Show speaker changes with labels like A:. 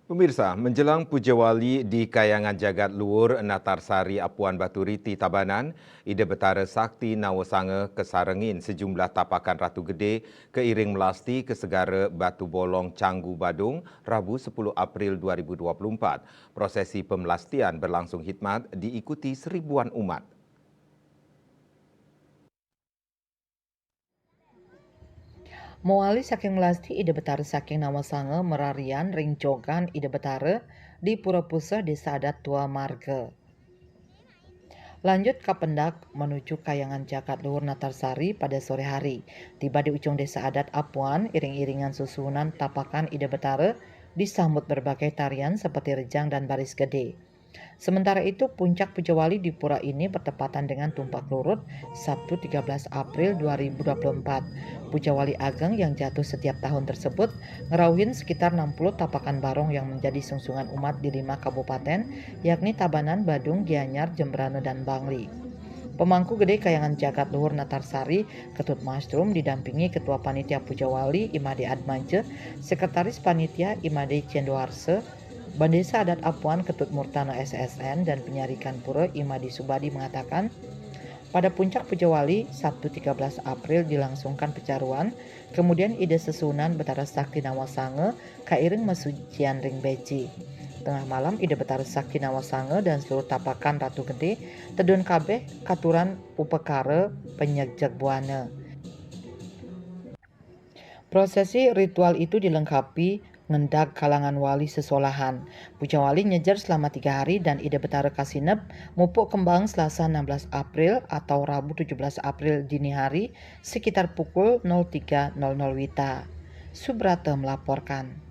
A: Pemirsa, menjelang Puja Wali di Kayangan Jagat Luhur Natarsari Apuan Baturiti Tabanan, Ida Betara Sakti Nawasanga kesarengin sejumlah tapakan Ratu Gede keiring melasti ke Segara Batu Bolong Canggu Badung Rabu 10 April 2024. Prosesi pemelastian berlangsung khidmat diikuti seribuan umat.
B: Mowali saking melasti Ida Betara saking Nawasanga merarian ringcogan Ida Betara di Pura Pusah Desa Adat Tua Marga. Lanjut ke Pendak menuju Kayangan Jagat Luhur Natarsari pada sore hari. Tiba di ujung Desa Adat Apuan, iring-iringan susunan tapakan Ida Betara disambut berbagai tarian seperti rejang dan baris gede. Sementara itu, puncak Puja Wali di pura ini bertepatan dengan Tumpak Lurut Sabtu 13 April 2024. Puja Wali Ageng yang jatuh setiap tahun tersebut ngerauhin sekitar 60 tapakan barong yang menjadi sungsungan umat di 5 kabupaten, yakni Tabanan, Badung, Gianyar, Jembrana, dan Bangli. Pemangku Gede Kayangan Jagat Luhur Natarsari, Ketut Masrum didampingi Ketua Panitia Puja Wali Imade Admance, Sekretaris Panitia Imade Cendoarse, Bandesa Adat Apuan Ketut Murtana SSN, dan Penyarikan Pura Imadi Subadi mengatakan, pada puncak Puja Wali, Sabtu 13 April dilangsungkan pecaruan, kemudian ide sesunan Betara Sakti Nawasanga, kairing mesujian ring beci. Tengah malam ide Betara Sakti Nawasanga dan seluruh tapakan Ratu Gede, tedun kabeh katuran upekara penyejak buana. Prosesi ritual itu dilengkapi ngendak kalangan wali sesolahan. Puja Wali nyejar selama 3 hari dan Ida Betara Kasinep mupuk kembang Selasa 16 April atau Rabu 17 April dini hari sekitar pukul 03.00 Wita. Subrata melaporkan.